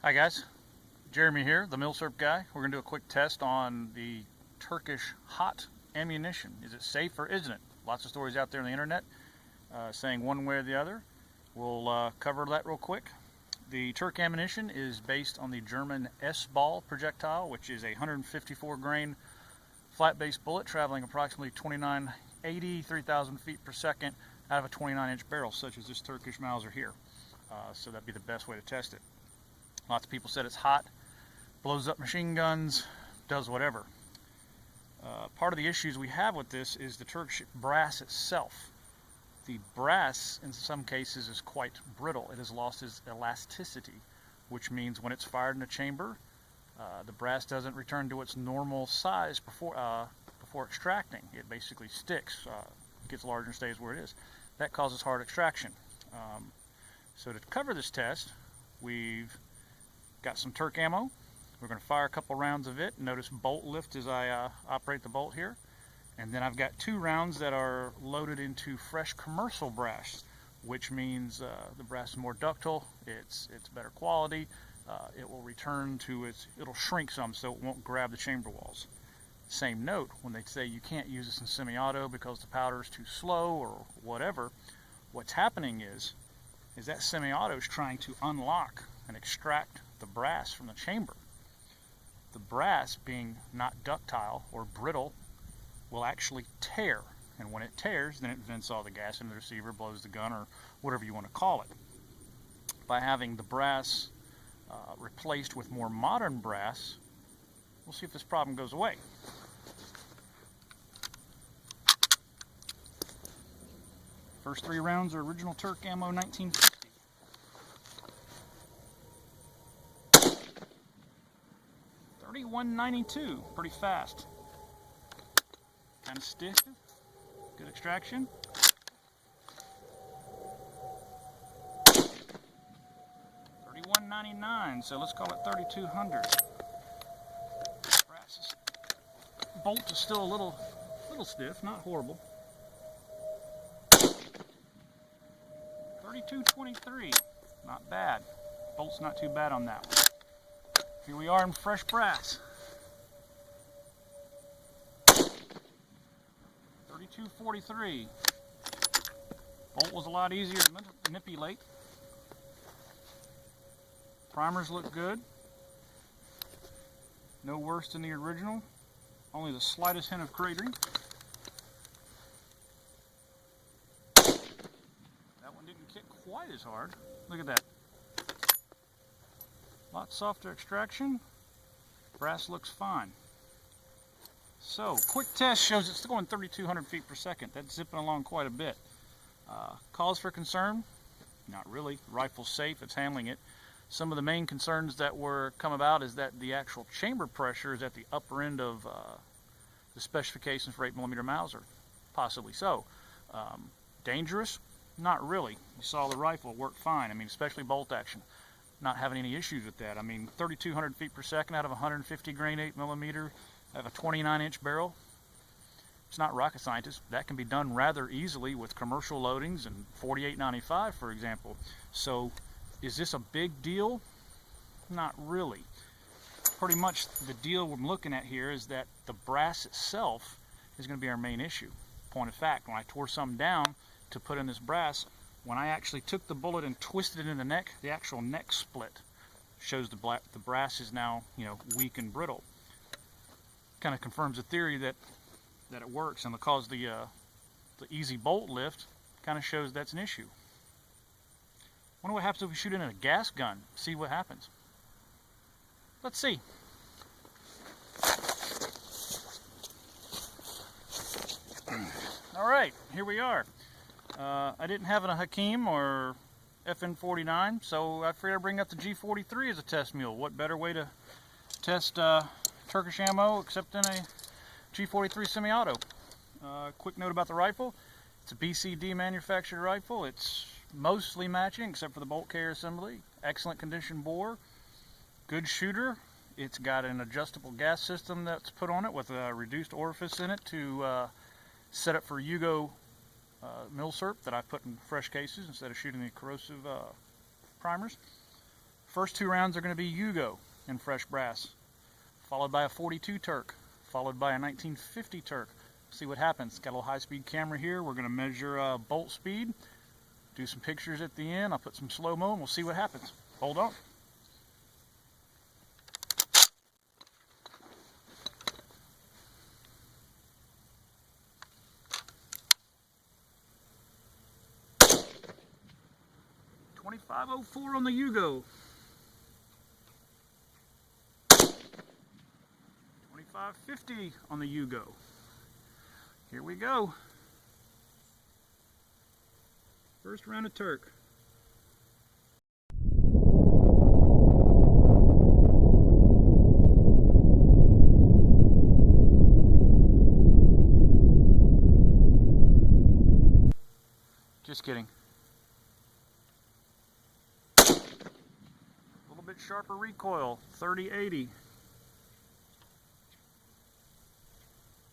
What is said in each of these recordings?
Hi guys, Jeremy here, the milsurp guy. We're going to do a quick test on the Turkish hot ammunition. Is it safe or isn't it? Lots of stories out there on the internet saying one way or the other. We'll cover that real quick. The Turk ammunition is based on the German S-ball projectile, which is a 154 grain flat base bullet traveling approximately 2980, 3,000 feet per second out of a 29-inch barrel, such as this Turkish Mauser here. So that'd be the best way to test it. Lots of people said it's hot, blows up machine guns, does whatever. Part of the issues we have with this is the Turkish brass itself. The brass, in some cases, is quite brittle. It has lost its elasticity, which means when it's fired in a chamber, the brass doesn't return to its normal size before extracting. It basically sticks, gets larger and stays where it is. That causes hard extraction. So to cover this test, we've got some Turk ammo. We're going to fire a couple rounds of it. Notice bolt lift as I operate the bolt here. And then I've got 2 rounds that are loaded into fresh commercial brass, which means the brass is more ductile, it's better quality, it will return to it'll shrink some so it won't grab the chamber walls. Same note, when they say you can't use this in semi-auto because the powder is too slow or whatever, what's happening is that semi-auto is trying to unlock and extract the brass from the chamber. The brass, being not ductile or brittle, will actually tear, and when it tears, then it vents all the gas into the receiver, blows the gun, or whatever you want to call it. By having the brass replaced with more modern brass, we'll see if this problem goes away. First 3 rounds are original Turk ammo 1950. $31.92, pretty fast. Kind of stiff, good extraction. $31.99, so let's call it 3,200. Brass bolt is still a little stiff, not horrible. 32.23, not bad. Bolt's not too bad on that one. Here we are in fresh brass. 32.43. Bolt was a lot easier to manipulate. Primers look good. No worse than the original. Only the slightest hint of cratering. That one didn't kick quite as hard. Look at that. A lot softer extraction. Brass looks fine. So, quick test shows it's going 3,200 feet per second. That's zipping along quite a bit. Cause for concern? Not really. The rifle's safe. It's handling it. Some of the main concerns that were come about is that the actual chamber pressure is at the upper end of the specifications for 8mm Mauser. Possibly so. Dangerous? Not really. You saw the rifle work fine. I mean, especially bolt action. Not having any issues with that. I mean, 3,200 feet per second out of 150 grain 8mm. I have a 29-inch barrel. It's not rocket scientist. That can be done rather easily with commercial loadings and 48.95, for example. So, is this a big deal? Not really. Pretty much the deal I'm looking at here is that the brass itself is going to be our main issue. Point of fact, when I tore some down to put in this brass, when I actually took the bullet and twisted it in the neck, the actual neck split. Shows the brass is now, weak and brittle. Kind of confirms the theory that it works, and because the easy bolt lift kind of shows that's an issue. Wonder what happens if we shoot it in a gas gun. See what happens. Let's see. All right, here we are. I didn't have a Hakim or FN49, so I figured I'd bring up the G43 as a test mule. What better way to test Turkish ammo except in a G43 semi-auto. Quick note about the rifle. It's a BCD manufactured rifle. It's mostly matching except for the bolt carrier assembly. Excellent condition bore. Good shooter. It's got an adjustable gas system that's put on it with a reduced orifice in it to set up for Yugo milsurp that I put in fresh cases instead of shooting the corrosive primers. First 2 rounds are going to be Yugo in fresh brass, followed by a 42 Turk, followed by a 1950 Turk. See what happens. Got a little high-speed camera here. We're going to measure bolt speed, do some pictures at the end. I'll put some slow-mo and we'll see what happens. Hold on. .2504 on the Yugo. 2550 on the Yugo. Here we go. First round of Turk. Just kidding. A little bit sharper recoil, 3080.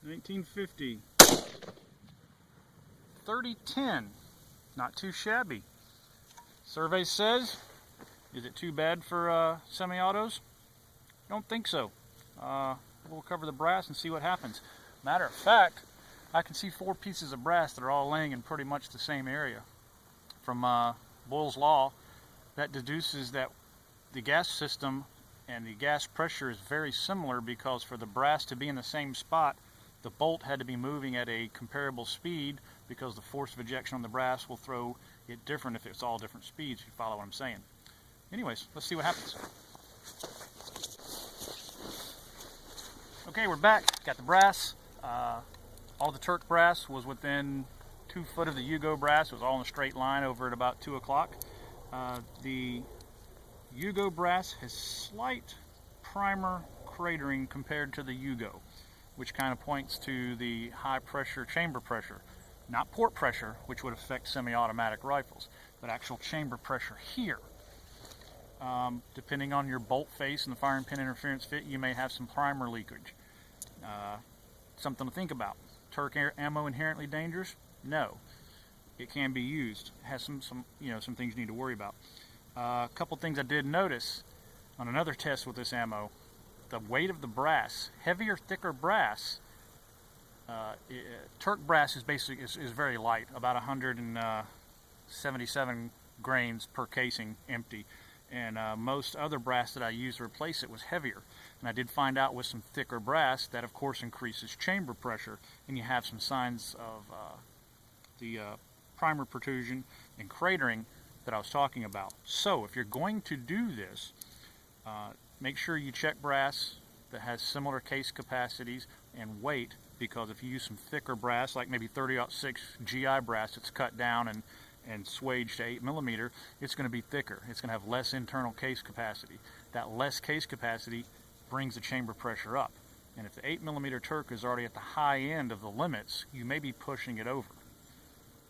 1950. 3010. Not too shabby. Survey says, is it too bad for semi-autos? Don't think so. We'll cover the brass and see what happens. Matter of fact, I can see 4 pieces of brass that are all laying in pretty much the same area. From Boyle's Law, that deduces that the gas system and the gas pressure is very similar, because for the brass to be in the same spot, the bolt had to be moving at a comparable speed, because the force of ejection on the brass will throw it different if it's all different speeds, if you follow what I'm saying. Anyways, let's see what happens. Okay, we're back. Got the brass. All the Turk brass was within 2 foot of the Yugo brass. It was all in a straight line over at about 2 o'clock. The Yugo brass has slight primer cratering compared to the Yugo, which kind of points to the high pressure chamber pressure. Not port pressure, which would affect semi-automatic rifles, but actual chamber pressure here. Depending on your bolt face and the firing pin interference fit, you may have some primer leakage. Something to think about. Turk ammo inherently dangerous? No. It can be used. It has some things you need to worry about. A couple things I did notice on another test with this ammo. The weight of the brass, heavier, thicker brass. Turk brass is very light, about 177 grains per casing empty, and most other brass that I used to replace it was heavier. And I did find out with some thicker brass that of course increases chamber pressure, and you have some signs of the primer protrusion and cratering that I was talking about. So if you're going to do this, make sure you check brass that has similar case capacities and weight, because if you use some thicker brass, like maybe 30-06 GI brass that's cut down and swaged to 8mm, it's going to be thicker. It's going to have less internal case capacity. That less case capacity brings the chamber pressure up. And if the 8mm Turk is already at the high end of the limits, you may be pushing it over.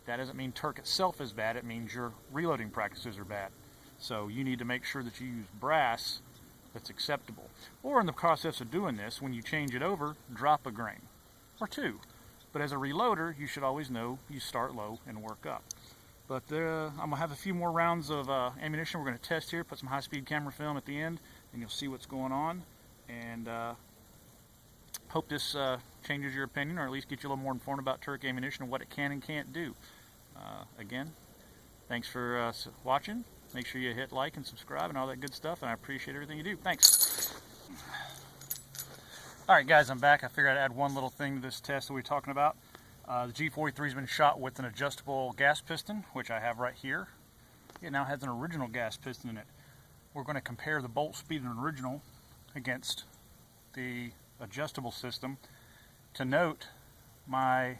That doesn't mean Turk itself is bad, it means your reloading practices are bad. So you need to make sure that you use brass that's acceptable. Or in the process of doing this, when you change it over, drop a grain or 2. But as a reloader, you should always know you start low and work up. But I'm going to have a few more rounds of ammunition we're going to test here, put some high-speed camera film at the end, and you'll see what's going on. And hope this changes your opinion, or at least get you a little more informed about Turk ammunition and what it can and can't do. Again, thanks for watching. Make sure you hit like and subscribe and all that good stuff, and I appreciate everything you do. Thanks. Alright guys, I'm back. I figured I'd add one little thing to this test that we were talking about. The G43 has been shot with an adjustable gas piston, which I have right here. It now has an original gas piston in it. We're going to compare the bolt speed in an original against the adjustable system. To note, my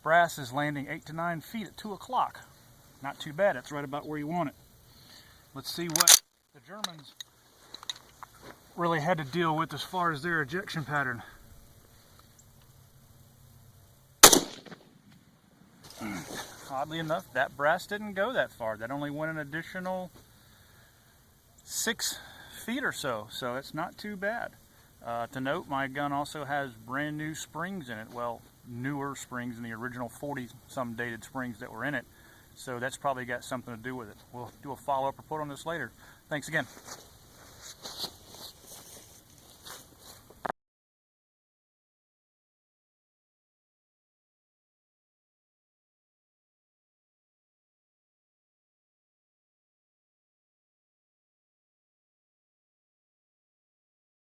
brass is landing 8 to 9 feet at 2 o'clock. Not too bad. That's right about where you want it. Let's see what the Germans really had to deal with as far as their ejection pattern. Oddly enough, that brass didn't go that far. That only went an additional 6 feet or so, so it's not too bad. To note, my gun also has brand new springs in it. Well, newer springs than the original 40-some dated springs that were in it. So that's probably got something to do with it. We'll do a follow-up report on this later. Thanks again.